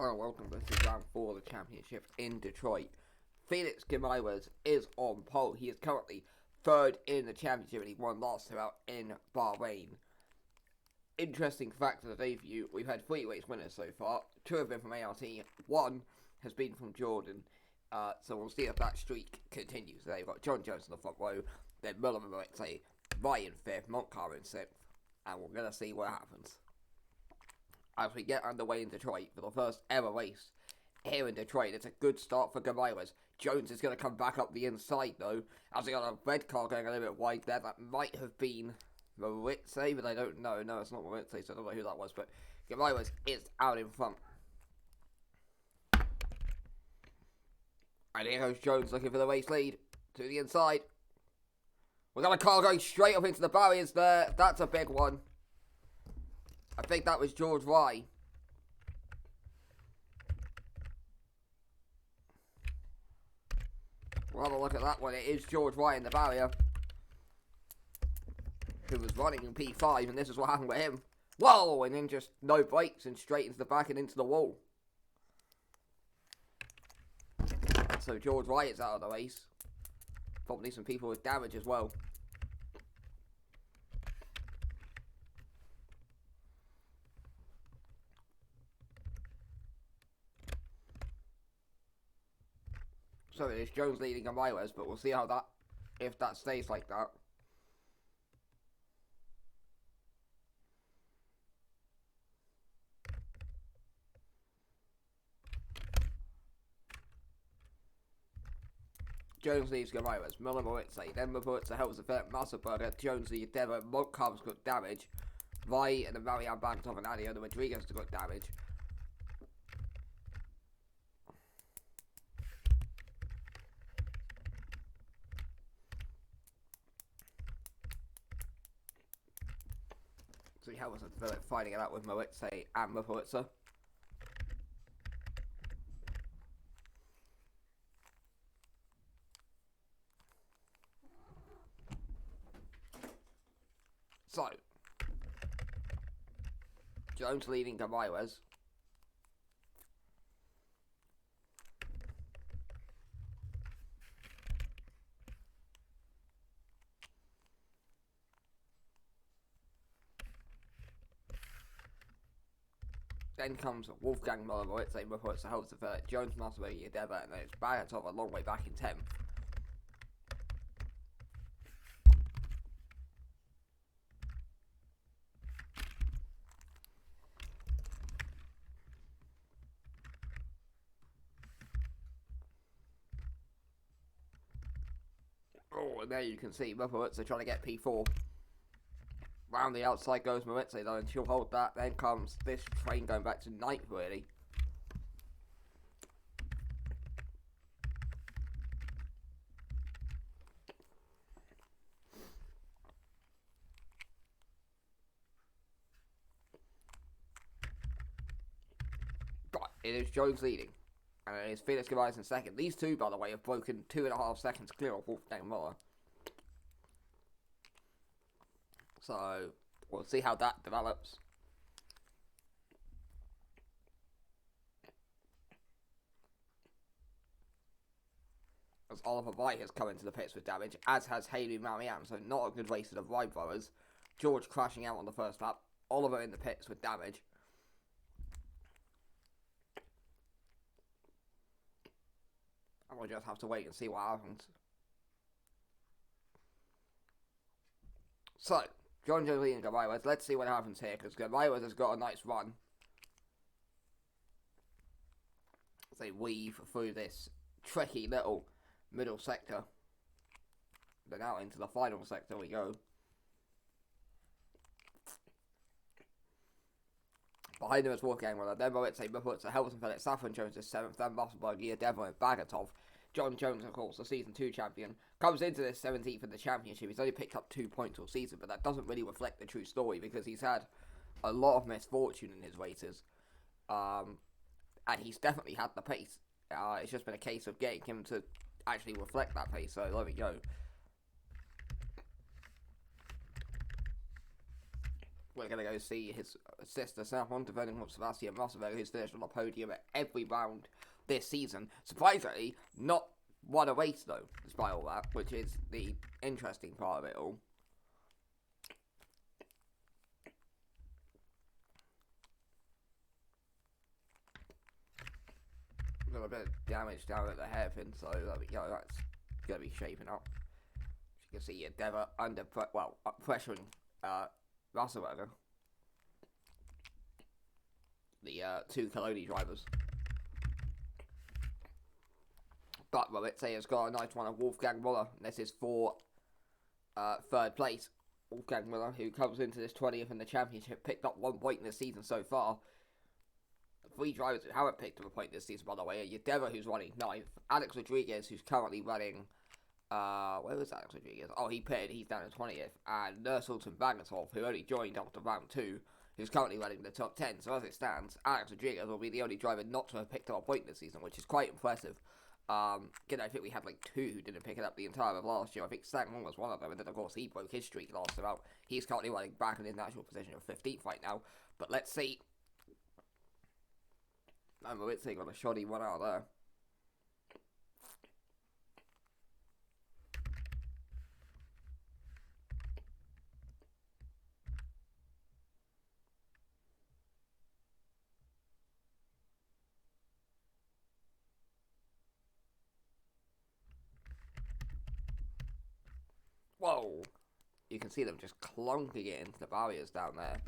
Hello, welcome. This is round 4 of the championship in Detroit. Felix Gimaiwas is on pole. He is currently third in the championship and he won last throughout in Bahrain. Interesting fact of the day for you, we've had 3 race winners so far. 2 have been from ART, 1 has been from Jordan. So we'll see if that streak continues. They've got John Jones in the front row, then Miller Moritz, Ryan 5th, Montcar in 6th, and we're going to see what happens as we get underway in Detroit for the first ever race here in Detroit. It's a good start for Gimaiwas. Jones is going to come back up the inside though, as we got a red car going a little bit wide there. That might have been Moritz, but I don't know. No, it's not Moritz, so I don't know who that was, but Gimaiwas is out in front. And here goes Jones looking for the race lead to the inside. We've got a car going straight up into the barriers there. That's a big one. I think that was George Rye. We'll have a look at that one. It is George Rye in the barrier, who was running in P5, and this is what happened with him. Whoa! And then just no brakes and straight into the back and into the wall. So George Rye is out of the race. Probably some people with damage as well. So it is Jones leading Gimaiwas, but we'll see how that, if that stays like that. Jones leads Gimaiwas, Miller Moritz, then Moritz helps the Philip Massenberger, Jones leads Deborah, Montcar's got damage, Rye and then Marianne Banktoff and Adiona Rodriguez have got damage. So he helps Philip fighting it out with Moritz and Moritz. So, Jones leading Gimaiwas. Then comes Wolfgang Miller Moritz helps the Philip, Jones Massenberger, Deborah, and then it's Bagatov a long way back in 10th. Oh, and there you can see Moritz trying to get P4. Round the outside goes Moritz though, and she'll hold that. Then comes this train going back to 9th, really. But it is Jones leading. And it is Felix Gimaiwas in 2nd. These two, by the way, have broken 2.5 seconds clear of Wolfgang Miller. So, we'll see how that develops. As Oliver Wright has come into the pits with damage, as has Haley Marianne, so not a good race of the Wright brothers. George crashing out on the first lap. Oliver in the pits with damage. And we'll just have to wait and see what happens. So, John Jolie and Gimaiwas. Let's see what happens here, because Gimaiwas has got a nice run. They weave through this tricky little middle sector. Then out into the final sector we go. Behind him is Wolfgang Miller, then Moritz, Moritz, Helson Phillips, Saffron Jones is 7th, then Massenberger, Deborah and Bagatov. John Jones, of course, the season 2 champion, comes into this 17th in the championship. He's only picked up 2 points all season, but that doesn't really reflect the true story because he's had a lot of misfortune in his races. And he's definitely had the pace. It's just been a case of getting him to actually reflect that pace, so there we go. we're going to go see his sister Saffron defending with Sebastian Rosberg, who's finished on the podium at every round this season. Surprisingly, not won a race though, despite all that, which is the interesting part of it all. A little bit of damage down at the hairpin, so that's going to be shaping up. As you can see, Endeavour under pressuring Rosberg, the two Coloni drivers. But Moritz has got a nice one of Wolfgang Muller. This is for third place. Wolfgang Muller, who comes into this 20th in the championship, picked up 1 point this season so far. The 3 drivers who haven't picked up a point this season, by the way, are Endeavour, who's running 9th, Alex Rodriguez, who's currently running... where was Alex Rodriguez? Oh, he pitted, he's down in 20th. And Nursultan Bagatov, who only joined after round 2, who's currently running the top 10. So as it stands, Alex Rodriguez will be the only driver not to have picked up a point this season, which is quite impressive. I think we had like 2 who didn't pick it up the entire of last year. I think Stagman was one of them, and then of course he broke his streak last year out. He's currently running back in his natural position of 15th right now. But let's see. And Moritz got a shoddy one out there. Whoa! You can see them just clunking it into the barriers down there.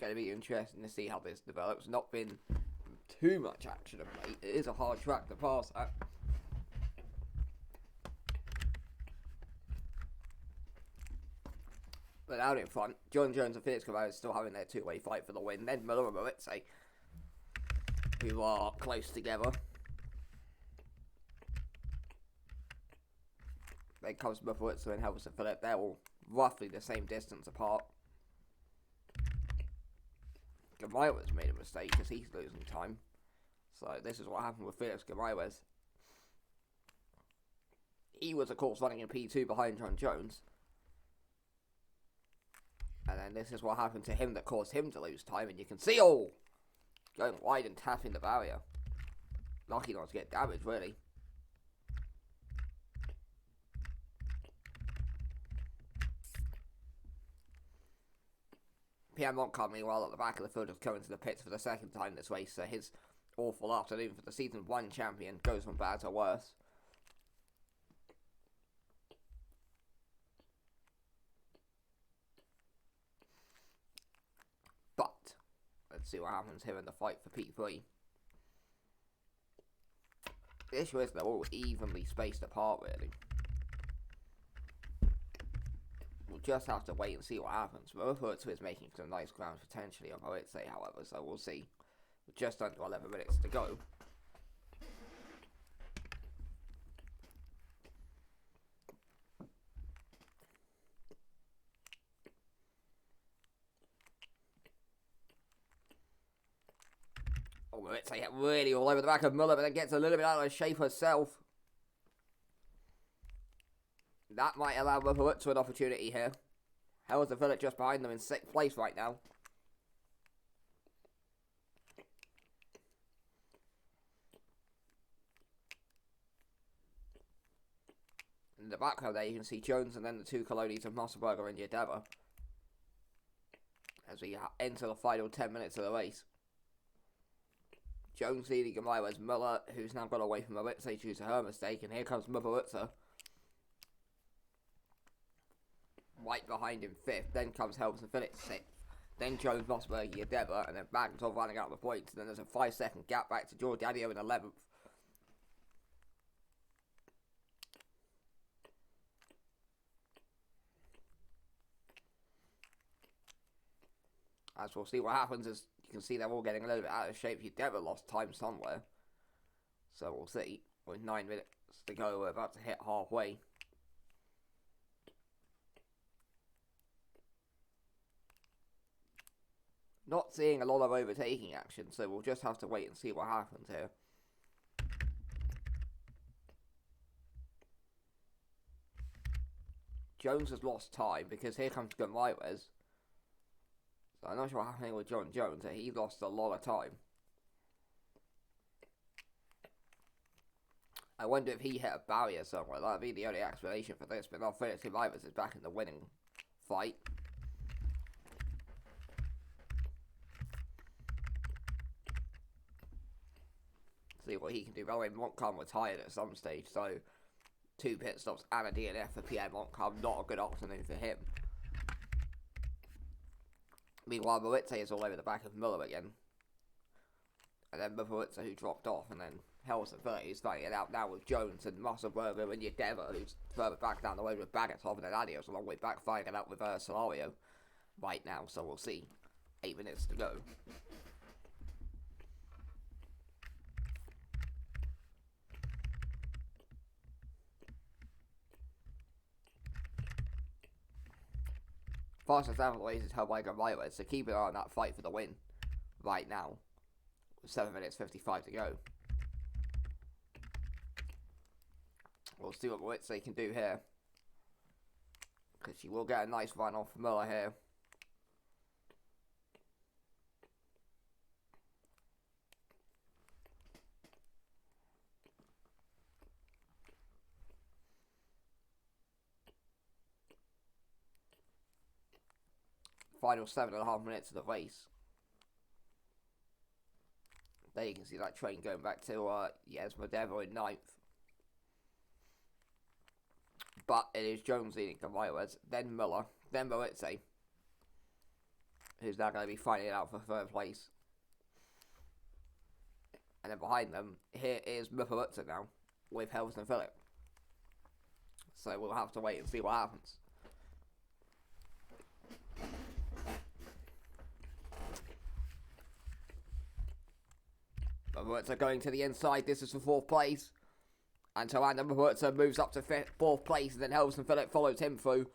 Going to be interesting to see how this develops. Not been too much action of late. It is a hard track to pass at. But out in front, John Jones and Felix Caballero still having their two-way fight for the win. Then Miller and Moritz, who are close together. Then comes Moritz and Helvis and Philip. They're all roughly the same distance apart. Gamaywes made a mistake because he's losing time. So this is what happened with Felix Gamaywes. He was, of course, running in P2 behind John Jones. And then this is what happened to him that caused him to lose time. And you can see, going wide and tapping the barrier. Lucky not to get damaged, really. Pierre Montcalm, meanwhile, at the back of the field, is coming to the pits for the second time this race. So his awful afternoon for the season 1 champion goes from bad to worse. But let's see what happens here in the fight for P3. The issue is they're all evenly spaced apart, really. We'll just have to wait and see what happens. Moritz is making some nice ground potentially on Moritz, however, so we'll see. With just under 11 minutes to go. Moritz really all over the back of Muller, but then gets a little bit out of shape herself. That might allow Moritz an opportunity here. Helvis and Philip just behind them in 6th place right now. In the background there you can see Jones and then the 2 Colonis of Mosselberger and Endeavour. As we enter the final 10 minutes of the race. Jones leading Gamaywes, Muller, who's now got away from Moritz due to her mistake, and here comes Moritz. Right behind him 5th, then comes Helvis and Phillips 6th, then Jones, Mosberg, Endeavour, and then Bagatov running out the points, and then there's a 5-second gap back to Giordano in 11th. As we'll see what happens, as you can see they're all getting a little bit out of shape. Endeavour lost time somewhere, so we'll see. With 9 minutes to go, we're about to hit halfway. Not seeing a lot of overtaking action, so we'll just have to wait and see what happens here. Jones has lost time because here comes Gomez. So I'm not sure what's happening with John Jones. He's lost a lot of time. I wonder if he hit a barrier somewhere. That'd be the only explanation for this. But now Felix Gomez is back in the winning fight. See what he can do. By the way, Montcalm retired at some stage, so 2 pit stops and a DNF for Pierre Montcalm. Not a good afternoon for him. Meanwhile, Moritz is all over the back of Miller again. And then Moritz, who dropped off, and then Helson is fighting it out now with Jones and Musselberger and Yedeva, who's further back down the road with Bagatov, and then Adios a long way back fighting it out with Solario right now, so we'll see. 8 minutes to go. Fastest out of the ways is held by Gomez, so keep an eye on that fight for the win right now. 7 minutes 55 to go. We'll see what Moritz can do here, because she will get a nice run off Miller here. Final 7.5 minutes of the race. There you can see that train going back to Yesmadevo in 9th. But it is Jones leading Gomez, then Miller, then Moritz, who's now going to be fighting it out for 3rd place. And then behind them, here is Moritz now, with Helson Philip. So we'll have to wait and see what happens. Moritz going to the inside. This is for 4th place. And so Anna Moritz moves up to 4th place. And then Helson Philip follows him through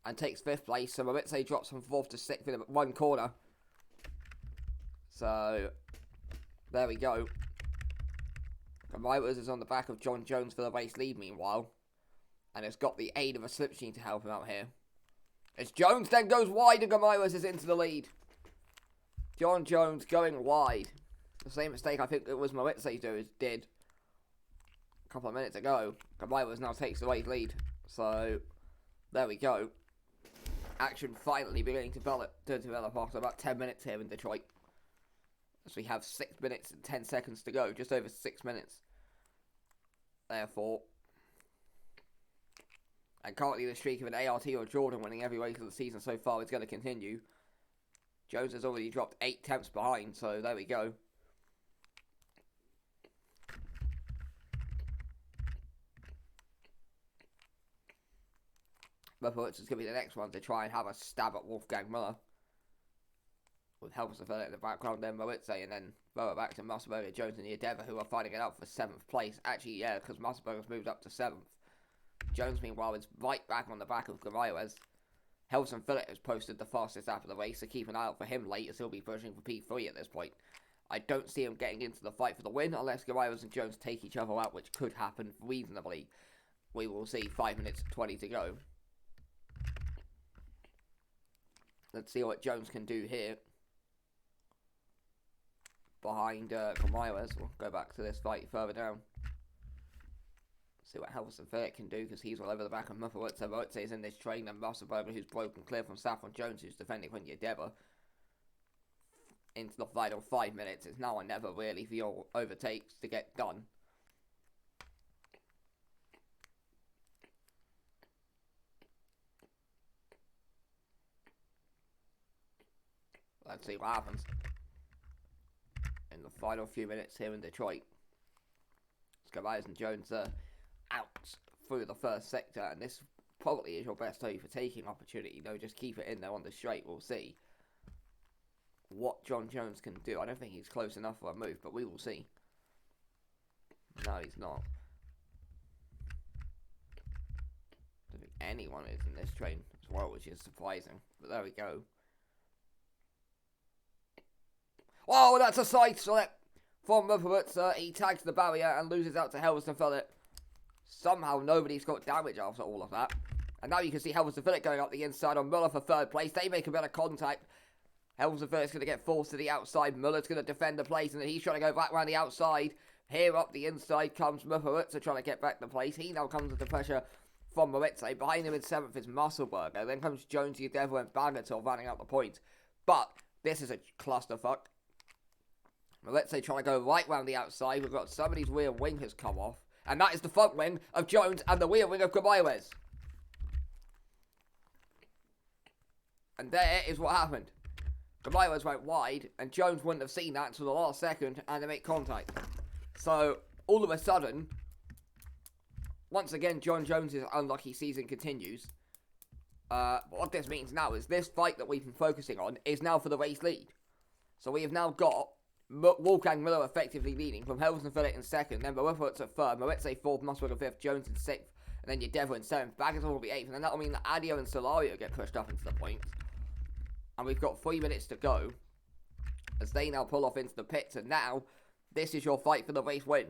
and takes 5th place. So Moritz drops from 4th to 6th in 1 corner. So there we go. Moritz is on the back of John Jones for the race lead meanwhile. And it's got the aid of a slipstream to help him out here. As Jones then goes wide and Moritz is into the lead. John Jones going wide. The same mistake I think it was Moritz did a couple of minutes ago. Moritz now takes the race lead. So there we go. Action finally beginning to develop after about 10 minutes here in Detroit. As we have 6 minutes and 10 seconds to go. Just over 6 minutes. Therefore. And currently the streak of an ART or Jordan winning every race of the season so far is going to continue. Jones has already dropped 8 tenths behind. So there we go. Moritz is going to be the next one to try and have a stab at Wolfgang Miller. With Helson Philip in the background, then Moritz, and then throw it back to Musselberger, Jones and Yedeva, who are fighting it out for 7th place. Actually, yeah, because Musselberger's moved up to 7th. Jones, meanwhile, is right back on the back of Gomez. Helson Philip has posted the fastest lap of the race, so keep an eye out for him late, as he'll be pushing for P3 at this point. I don't see him getting into the fight for the win, unless Gomez and Jones take each other out, which could happen reasonably. We will see. 5 minutes 20 to go. Let's see what Jones can do here. Behind Gomez. We'll go back to this fight further down. See what Helson Philip can do, because he's all over the back of Moritz. Moritz is in this train, and Musselberger, who's broken clear from Saffron Jones, who's defending from Yedeva. Into the final 5 minutes. It's now or never, really, for your overtakes to get done. Let's see what happens in the final few minutes here in Detroit. Gomez and Jones out through the first sector, and this probably is your best hope for taking opportunity. Just keep it in there on the straight. We'll see what John Jones can do. I don't think he's close enough for a move, but we will see. No, he's not. I don't think anyone is in this train as well, which is surprising. But there we go. Oh, that's a side slip from Moritz. He tags the barrier and loses out to Helson Philip. Somehow nobody's got damage after all of that. And now you can see Helmsley Philip going up the inside on Muller for third place. They make a bit of contact. Helmsley Philip's going to get forced to the outside. Muller's going to defend the place, and then he's trying to go back around the outside. Here up the inside comes Motorsport trying to get back the place. He now comes under pressure from Moritz. Behind him in 7th is Musselberger. Then comes Jonesy, Devil, and Bagatov running out the points. But this is a clusterfuck. Moritz trying to go right round the outside. We've got somebody's rear wing has come off. And that is the front wing of Jones and the rear wing of Gamayres. And there is what happened. Gamayres went wide, and Jones wouldn't have seen that until the last second, and they make contact. So, all of a sudden, once again, John Jones's unlucky season continues. What this means now is this fight that we've been focusing on is now for the race lead. So we have now got Wolfgang Miller effectively leading from Helmsley Philip in 2nd, then Moritz at 3rd, Moritz 4th, Musselberger 5th, Jones in 6th, and then your Devil in 7th, Bagatov will be 8th, and then that'll mean that Adio and Solario get pushed up into the points. And we've got 3 minutes to go as they now pull off into the pits. And now, this is your fight for the race win.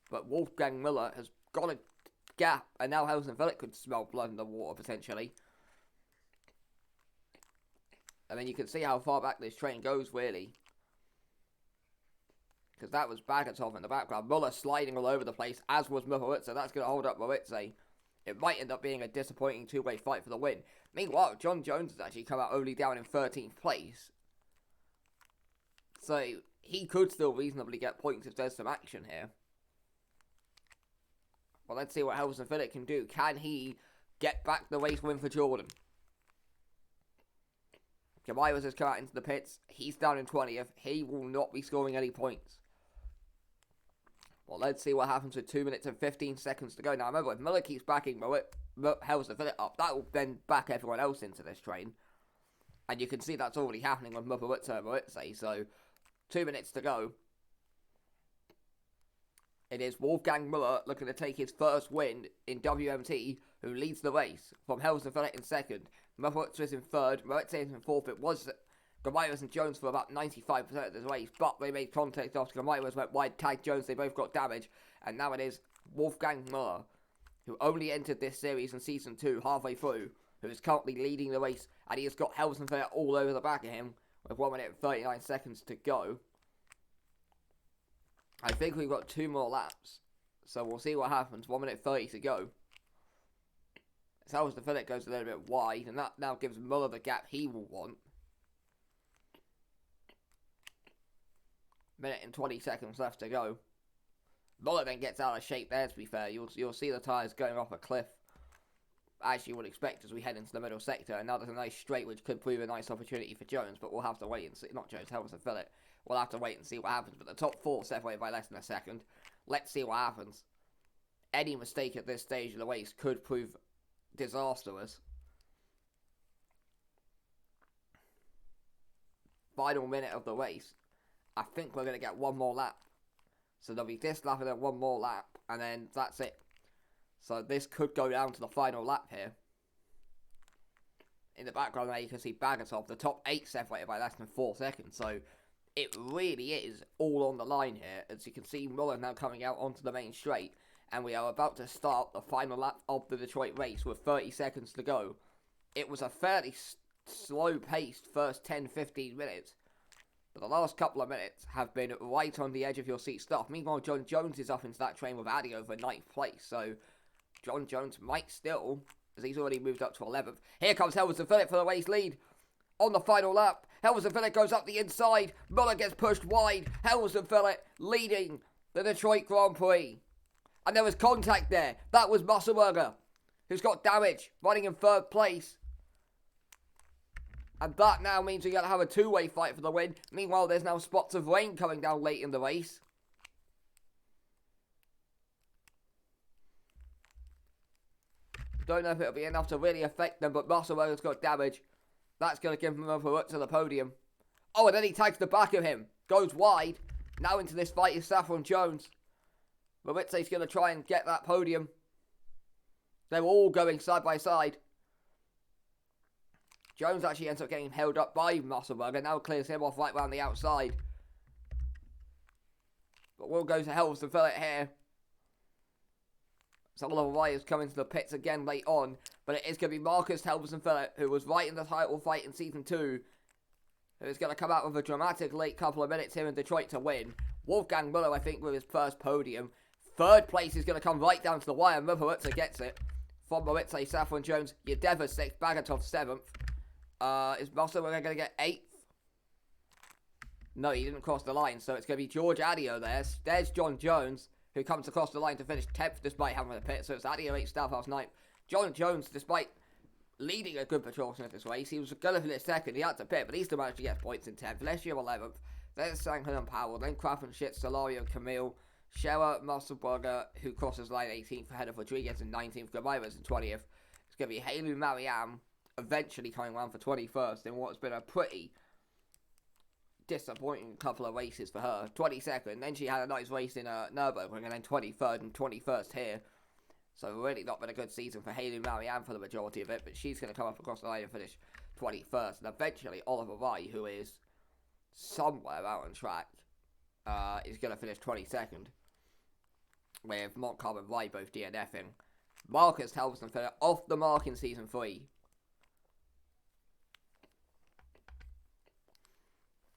But Wolfgang Miller has got a gap. And now Helmsley Philip could smell blood in the water, potentially. And then you can see how far back this train goes, really. Because that was Bagatov in the background. Muller sliding all over the place, as was Moritz. So that's going to hold up Moritz. It might end up being a disappointing two-way fight for the win. Meanwhile, John Jones has actually come out only down in 13th place. So, he could still reasonably get points if there's some action here. Well, let's see what Helmsley Philip can do. Can he get back the race win for Jordan? Gamayres has come out into the pits. He's down in 20th. He will not be scoring any points. Well, let's see what happens with 2 minutes and 15 seconds to go. Now, remember, if Miller keeps backing Helmsley Philip up, that will then back everyone else into this train. And you can see that's already happening with Moritz and Moritz. So, 2 minutes to go. It is Wolfgang Miller looking to take his first win in WMT, who leads the race from Helmsley Philip in 2nd. Moritz is in 3rd, Moritz is in 4th. It was Gamayres and Jones for about 95% of this race, but they made contact after Gamayres went wide, tagged Jones, they both got damage, and now it is Wolfgang Miller, who only entered this series in Season 2 halfway through, who is currently leading the race, and he has got Helmsley Philip all over the back of him, with 1 minute and 39 seconds to go. I think we've got 2 more laps, so we'll see what happens. 1 minute 30 to go. As Helmsley Philip goes a little bit wide, and that now gives Muller the gap he will want. Minute and 20 seconds left to go. Muller then gets out of shape there, to be fair. You'll see the tyres going off a cliff, as you would expect as we head into the middle sector. And now there's a nice straight, which could prove a nice opportunity for Jones, but we'll have to wait and see. Not Jones, Helmsley Philip. We'll have to wait and see what happens. But the top 4 separated by less than a second. Let's see what happens. Any mistake at this stage of the race could prove disastrous. Final minute of the race. I think we're going to get 1 more lap. So there'll be this lap and then 1 more lap. And then that's it. So this could go down to the final lap here. In the background there you can see Bagatov. The top 8 separated by less than 4 seconds. So it really is all on the line here. As you can see, Muller now coming out onto the main straight. And we are about to start the final lap of the Detroit race with 30 seconds to go. It was a fairly slow-paced first 10-15 minutes. But the last couple of minutes have been right on the edge of your seat stuff. Meanwhile, John Jones is up into that train with Addy over 9th place. So, John Jones might still, as he's already moved up to 11th. Here comes Helmsley Philip for the race lead. On the final lap, Helmsley Philip goes up the inside. Muller gets pushed wide. Helmsley Philip leading the Detroit Grand Prix. And there was contact there. That was Musselberger, who's got damage, running in 3rd place. And that now means we're going to have a 2-way fight for the win. Meanwhile, there's now spots of rain coming down late in the race. Don't know if it'll be enough to really affect them, but Musselberger's got damage. That's going to give him a route to the podium. Oh, and then he tags the back of him. Goes wide. Now into this fight is Saffron Jones. Moritze's going to try and get that podium. They're all going side by side. Jones actually ends up getting held up by Musselberger. Now clears him off right round the outside. But we'll go to Helmsley Philip here. So Oliver White is coming to the pits again late on, but it is going to be Marcus Helmsley-Phillip, who was right in the title fight in Season 2, who is going to come out with a dramatic late couple of minutes here in Detroit to win. Wolfgang Müller, I think, with his first podium. Third place is going to come right down to the wire. Moritz gets it. From Moritz, Saffron Jones, Yedeva 6th, Bagatov 7th. Is Musselwhiller going to get 8th? No, he didn't cross the line, so it's going to be George Adio there. There's John Jones, who comes across the line to finish 10th despite having a pit. So it's Adio 8th, Stavhouse 9th. John Jones, despite leading a good proportion of this race, he was going to finish 2nd. He had to pit, but he still managed to get points in 10th. Leshier 11th. Then Sankhon and Powell. Then Krafenschitz, Solario, Camille. Scherer, Musselberger, who crosses line 18th ahead of Rodriguez in 19th. Gomez in 20th. It's going to be Haley Marianne eventually coming around for 21st in what's been a pretty disappointing couple of races for her. 22nd, then she had a nice race in Nürburgring, and then 23rd and 21st here. So really not been a good season for Haley Marianne for the majority of it, but she's going to come up across the line and finish 21st. And eventually Oliver Wright, who is somewhere out on track, is going to finish 22nd. With Montcalm and Wright both DNFing. Marcus Helmsley-Phillip off the mark in Season 3.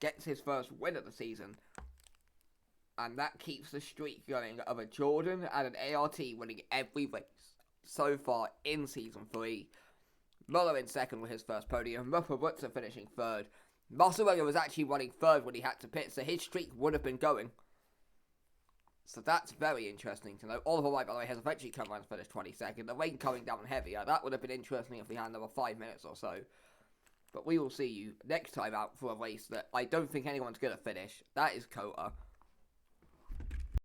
Gets his first win of the season, and that keeps the streak going of a Jordan and an ART winning every race so far in Season 3. Muller in 2nd with his first podium, Rutzer finishing 3rd. Musselwhiller was actually running 3rd when he had to pit, so his streak would have been going. So that's very interesting to know. Oliver Wright, by the way, has eventually come around to finish 22nd. The rain coming down heavier. That would have been interesting if we had another 5 minutes or so. But we will see you next time out for a race that I don't think anyone's going to finish. That is COTA.